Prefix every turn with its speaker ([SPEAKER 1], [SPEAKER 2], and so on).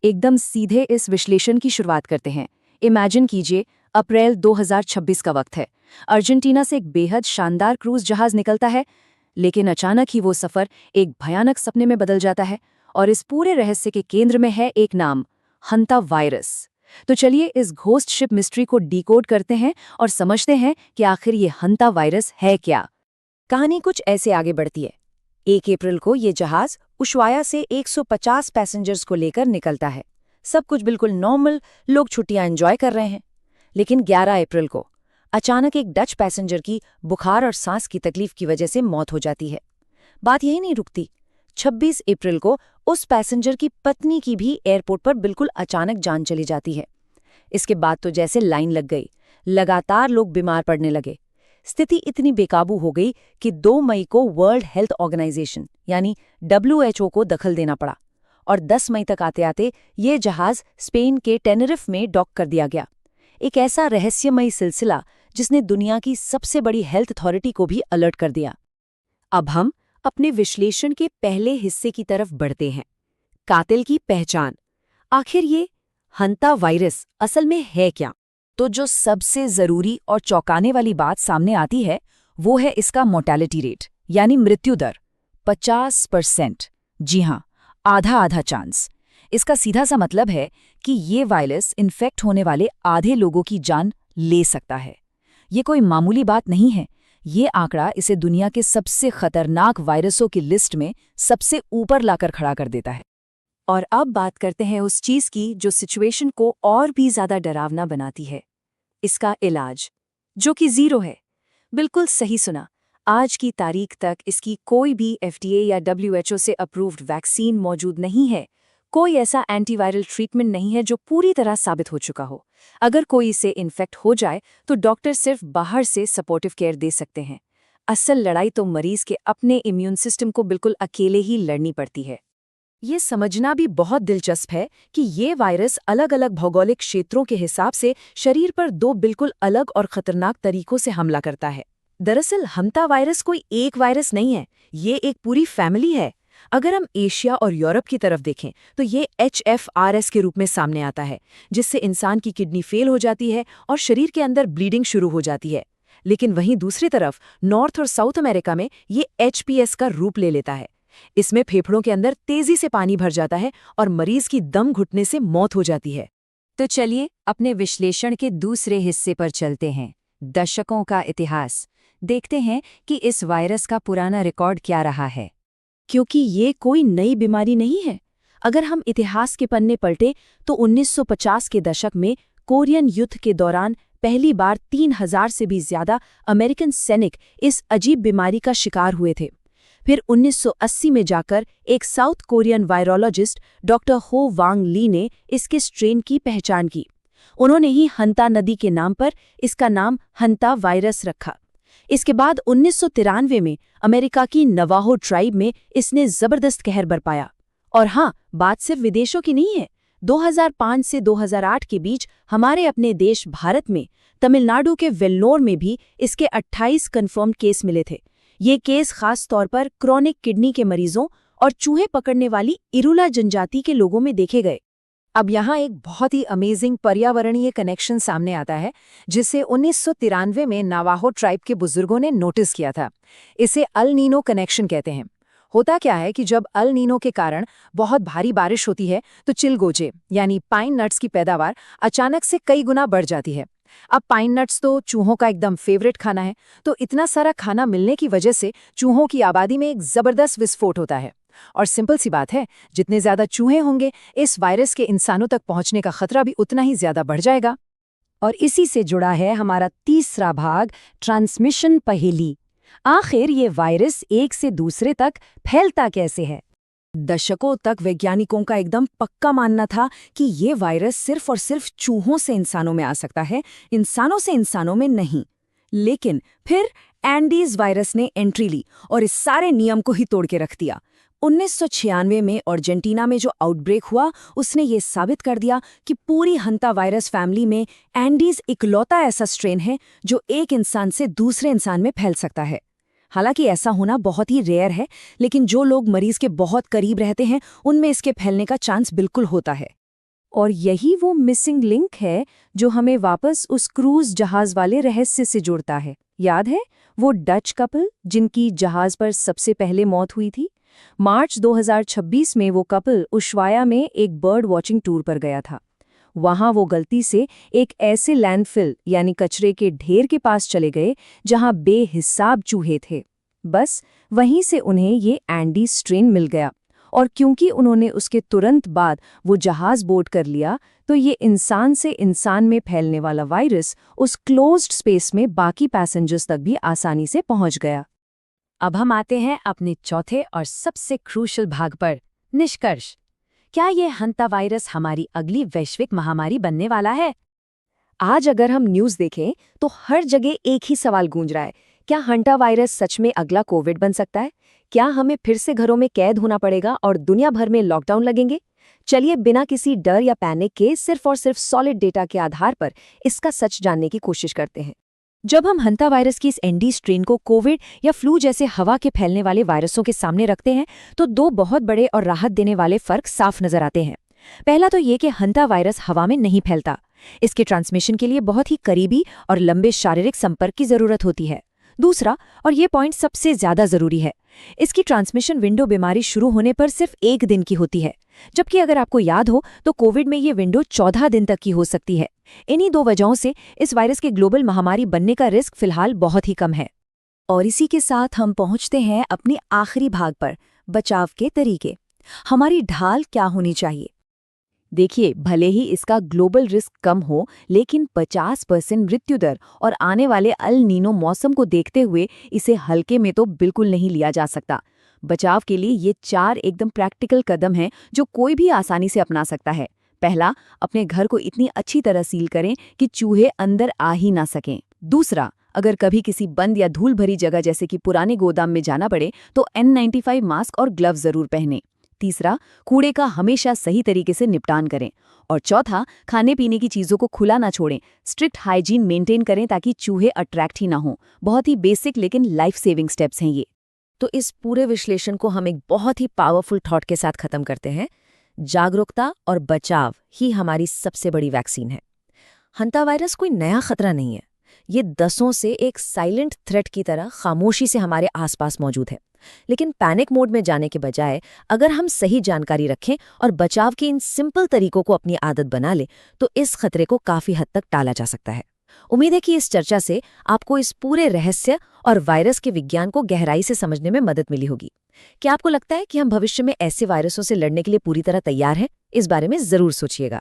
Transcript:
[SPEAKER 1] एकदम सीधे इस विश्लेषण की शुरुआत करते हैं। इमेजिन कीजिए, अप्रैल 2026 का वक्त है। अर्जेंटीना से एक बेहद शानदार क्रूज जहाज निकलता है, लेकिन अचानक ही वो सफ़र एक भयानक सपने में बदल जाता है और इस पूरे रहस्य के केंद्र में है एक नाम, हंता वायरस। तो चलिए इस घोस्ट शिप मिस्ट्री को डिकोड करते हैं और समझते हैं कि आखिर ये हंता वायरस है क्या। कहानी कुछ ऐसे आगे बढ़ती है। 1 अप्रैल को ये जहाज उशवाया से 150 पैसेंजर्स को लेकर निकलता है। सब कुछ बिल्कुल नॉर्मल, लोग छुट्टियां एंजॉय कर रहे हैं। लेकिन 11 अप्रैल को अचानक एक डच पैसेंजर की बुखार और सांस की तकलीफ की वजह से मौत हो जाती है। बात यही नहीं रुकती। 26 अप्रैल को उस पैसेंजर की पत्नी की भी एयरपोर्ट पर बिल्कुल अचानक जान चली जाती है। इसके बाद तो जैसे लाइन लग गई, लगातार लोग बीमार पड़ने लगे। स्थिति इतनी बेकाबू हो गई कि 2 मई को वर्ल्ड हेल्थ ऑर्गेनाइजेशन यानी WHO को दखल देना पड़ा और 10 मई तक आते आते ये जहाज स्पेन के टेनरिफ में डॉक कर दिया गया। एक ऐसा रहस्यमयी सिलसिला जिसने दुनिया की सबसे बड़ी हेल्थ अथॉरिटी को भी अलर्ट कर दिया। अब हम अपने विश्लेषण के पहले हिस्से की तरफ बढ़ते हैं, कातिल की पहचान। आखिर ये हंता वायरस असल में है क्या? तो जो सबसे जरूरी और चौंकाने वाली बात सामने आती है वो है इसका मोर्टेलिटी रेट यानी मृत्यु दर 50%। जी हाँ, आधा आधा चांस। इसका सीधा सा मतलब है कि ये वायरस इन्फेक्ट होने वाले आधे लोगों की जान ले सकता है। ये कोई मामूली बात नहीं है। ये आंकड़ा इसे दुनिया के सबसे खतरनाक वायरसों की लिस्ट में सबसे ऊपर लाकर खड़ा कर देता है। और अब बात करते हैं उस चीज की जो सिचुएशन को और भी ज्यादा डरावना बनाती है, इसका इलाज, जो कि 0 है। बिल्कुल सही सुना। आज की तारीख तक इसकी कोई भी FDA या WHO से अप्रूव्ड वैक्सीन मौजूद नहीं है। कोई ऐसा एंटीवायरल ट्रीटमेंट नहीं है जो पूरी तरह साबित हो चुका हो। अगर कोई इससे इन्फेक्ट हो जाए तो डॉक्टर सिर्फ बाहर से सपोर्टिव केयर दे सकते हैं। असल लड़ाई तो मरीज के अपने इम्यून सिस्टम को बिल्कुल अकेले ही लड़नी पड़ती है। ये समझना भी बहुत दिलचस्प है कि ये वायरस अलग अलग भौगोलिक क्षेत्रों के हिसाब से शरीर पर 2 बिल्कुल अलग और खतरनाक तरीकों से हमला करता है। दरअसल हंता वायरस कोई एक वायरस नहीं है, ये एक पूरी फैमिली है। अगर हम एशिया और यूरोप की तरफ देखें तो ये HFRS के रूप में सामने आता है, जिससे इंसान की किडनी फेल हो जाती है और शरीर के अंदर ब्लीडिंग शुरू हो जाती है। लेकिन वहीं दूसरी तरफ नॉर्थ और साउथ अमेरिका में ये HPS का रूप ले लेता है। इसमें फेफड़ों के अंदर तेजी से पानी भर जाता है और मरीज की दम घुटने से मौत हो जाती है। तो चलिए अपने विश्लेषण के दूसरे हिस्से पर चलते हैं, दशकों का इतिहास। देखते हैं कि इस वायरस का पुराना रिकॉर्ड क्या रहा है, क्योंकि ये कोई नई बीमारी नहीं है। अगर हम इतिहास के पन्ने पलटे तो 1950 के दशक में कोरियन युद्ध के दौरान पहली बार 3000 से भी ज्यादा अमेरिकन सैनिक इस अजीब बीमारी का शिकार हुए थे। फिर 1980 में जाकर एक साउथ कोरियन वायरोलॉजिस्ट डॉक्टर हो वांग ली ने इसके स्ट्रेन की पहचान की। उन्होंने ही हंता नदी के नाम पर इसका नाम हंता वायरस रखा। इसके बाद 1993 में अमेरिका की नवाहो ट्राइब में इसने जबरदस्त कहर बरपाया। और हाँ, बात सिर्फ विदेशों की नहीं है। 2005 से 2008 के बीच हमारे अपने देश भारत में तमिलनाडु के वेल्लोर में भी इसके 28 कन्फर्म्ड केस मिले थे। ये केस खास तौर पर क्रॉनिक किडनी के मरीजों और चूहे पकड़ने वाली इरुला जनजाति के लोगों में देखे गए। अब यहाँ एक बहुत ही अमेजिंग पर्यावरणीय कनेक्शन सामने आता है, जिसे 1993 में नावाहो ट्राइब के बुजुर्गों ने नोटिस किया था। इसे अल नीनो कनेक्शन कहते हैं। होता क्या है कि जब अल नीनो के कारण बहुत भारी बारिश होती है तो चिलगोजे यानी पाइन नट्स की पैदावार अचानक से कई गुना बढ़ जाती है। अब पाइन नट्स तो चूहों का एकदम फेवरेट खाना है, तो इतना सारा खाना मिलने की वजह से चूहों की आबादी में एक जबरदस्त विस्फोट होता है। और सिंपल सी बात है, जितने ज्यादा चूहे होंगे इस वायरस के इंसानों तक पहुंचने का खतरा भी उतना ही ज्यादा बढ़ जाएगा। और इसी से जुड़ा है हमारा तीसरा भाग, ट्रांसमिशन पहेली। आखिर ये वायरस एक से दूसरे तक फैलता कैसे है? दशकों तक वैज्ञानिकों का एकदम पक्का मानना था कि ये वायरस सिर्फ और सिर्फ चूहों से इंसानों में आ सकता है, इंसानों से इंसानों में नहीं। लेकिन फिर एंडीज वायरस ने एंट्री ली और इस सारे नियम को ही तोड़ के रख दिया। 1996 में अर्जेंटीना में जो आउटब्रेक हुआ उसने ये साबित कर दिया कि पूरी हंता वायरस फैमिली में एंडीज इकलौता ऐसा स्ट्रेन है जो एक इंसान से दूसरे इंसान में फैल सकता है। हालांकि ऐसा होना बहुत ही रेयर है, लेकिन जो लोग मरीज के बहुत करीब रहते हैं उनमें इसके फैलने का चांस बिल्कुल होता है। और यही वो मिसिंग लिंक है जो हमें वापस उस क्रूज जहाज वाले रहस्य से जोड़ता है। याद है वो डच कपल जिनकी जहाज पर सबसे पहले मौत हुई थी? मार्च 2026 में वो कपल उशवाया में एक बर्ड वॉचिंग टूर पर गया था। वहां वो गलती से एक ऐसे लैंडफिल यानी कचरे के ढेर के पास चले गए जहां बेहिसाब चूहे थे। बस वहीं से उन्हें ये एंडी स्ट्रेन मिल गया, और क्योंकि उन्होंने उसके तुरंत बाद वो जहाज बोर्ड कर लिया, तो ये इंसान से इंसान में फैलने वाला वायरस उस क्लोज्ड स्पेस में बाकी पैसेंजर्स तक भी आसानी से पहुंच गया।
[SPEAKER 2] अब हम आते हैं अपने चौथे और सबसे क्रूशल भाग पर, निष्कर्ष। क्या ये हंता वायरस हमारी अगली वैश्विक महामारी बनने वाला है?
[SPEAKER 1] आज अगर हम न्यूज़ देखें तो हर जगह एक ही सवाल गूंज रहा है, क्या हंटा वायरस सच में अगला कोविड बन सकता है? क्या हमें फिर से घरों में कैद होना पड़ेगा और दुनिया भर में लॉकडाउन लगेंगे? चलिए बिना किसी डर या पैनिक के सिर्फ और सिर्फ सॉलिड डेटा के आधार पर इसका सच जानने की कोशिश करते हैं। जब हम हंता वायरस की इस एंडी स्ट्रेन को कोविड या फ्लू जैसे हवा के फैलने वाले वायरसों के सामने रखते हैं, तो दो बहुत बड़े और राहत देने वाले फर्क साफ नजर आते हैं। पहला तो ये कि हंता वायरस हवा में नहीं फैलता। इसके ट्रांसमिशन के लिए बहुत ही करीबी और लंबे शारीरिक संपर्क की जरूरत होती है। दूसरा, और ये पॉइंट सबसे ज्यादा जरूरी है, इसकी ट्रांसमिशन विंडो बीमारी शुरू होने पर सिर्फ 1 दिन की होती है, जबकि अगर आपको याद हो तो कोविड में ये विंडो 14 दिन तक की हो सकती है। इन्हीं 2 वजहों से इस वायरस के ग्लोबल महामारी बनने का रिस्क फिलहाल बहुत ही कम है। और इसी के साथ हम पहुंचते हैं अपने आखिरी भाग पर, बचाव के तरीके। हमारी ढाल क्या होनी चाहिए? देखिए, भले ही इसका ग्लोबल रिस्क कम हो, लेकिन 50% मृत्यु दर और आने वाले अल नीनो मौसम को देखते हुए इसे हल्के में तो बिल्कुल नहीं लिया जा सकता। बचाव के लिए ये 4 एकदम प्रैक्टिकल कदम हैं जो कोई भी आसानी से अपना सकता है। पहला, अपने घर को इतनी अच्छी तरह सील करें कि चूहे अंदर आ ही ना सकें। दूसरा, अगर कभी किसी बंद या धूल भरी जगह जैसे कि पुराने गोदाम में जाना पड़े तो N95 मास्क और ग्लव जरूर पहनें। तीसरा, कूड़े का हमेशा सही तरीके से निपटान करें। और चौथा, खाने पीने की चीज़ों को खुला ना छोड़ें। स्ट्रिक्ट हाइजीन मेंटेन करें ताकि चूहे अट्रैक्ट ही ना हों। बहुत ही बेसिक लेकिन लाइफ सेविंग स्टेप्स हैं ये। तो इस पूरे विश्लेषण को हम एक बहुत ही पावरफुल थॉट के साथ खत्म करते हैं। जागरूकता और बचाव ही हमारी सबसे बड़ी वैक्सीन है। हंता वायरस कोई नया खतरा नहीं है। ये दसों से एक साइलेंट थ्रेट की तरह खामोशी से हमारे आसपास मौजूद है। लेकिन पैनिक मोड में जाने के बजाय अगर हम सही जानकारी रखें और बचाव के इन सिंपल तरीकों को अपनी आदत बना लें, तो इस खतरे को काफी हद तक टाला जा सकता है। उम्मीद है कि इस चर्चा से आपको इस पूरे रहस्य और वायरस के विज्ञान को गहराई से समझने में मदद मिली होगी। क्या आपको लगता है कि हम भविष्य में ऐसे वायरसों से लड़ने के लिए पूरी तरह तैयार हैं? इस बारे में जरूर सोचिएगा।